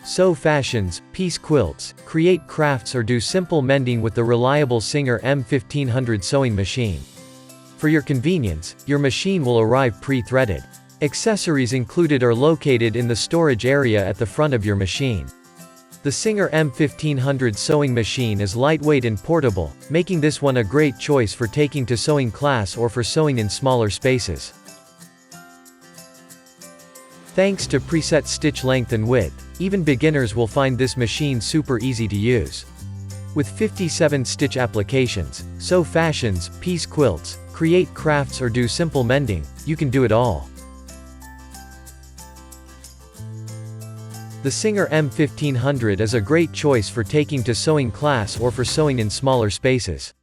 Sew fashions, piece quilts, create crafts or do simple mending with the reliable SINGER M1500 sewing machine. For your convenience, your machine will arrive pre-threaded. Accessories included are located in the storage area at the front of your machine. The SINGER M1500 sewing machine is lightweight and portable, making this one a great choice for taking to sewing class or for sewing in smaller spaces. Thanks to preset stitch length and width, even beginners will find this machine super easy to use. With 57 stitch applications, sew fashions, piece quilts, create crafts or do simple mending, you can do it all. The SINGER M1500 is a great choice for taking to sewing class or for sewing in smaller spaces.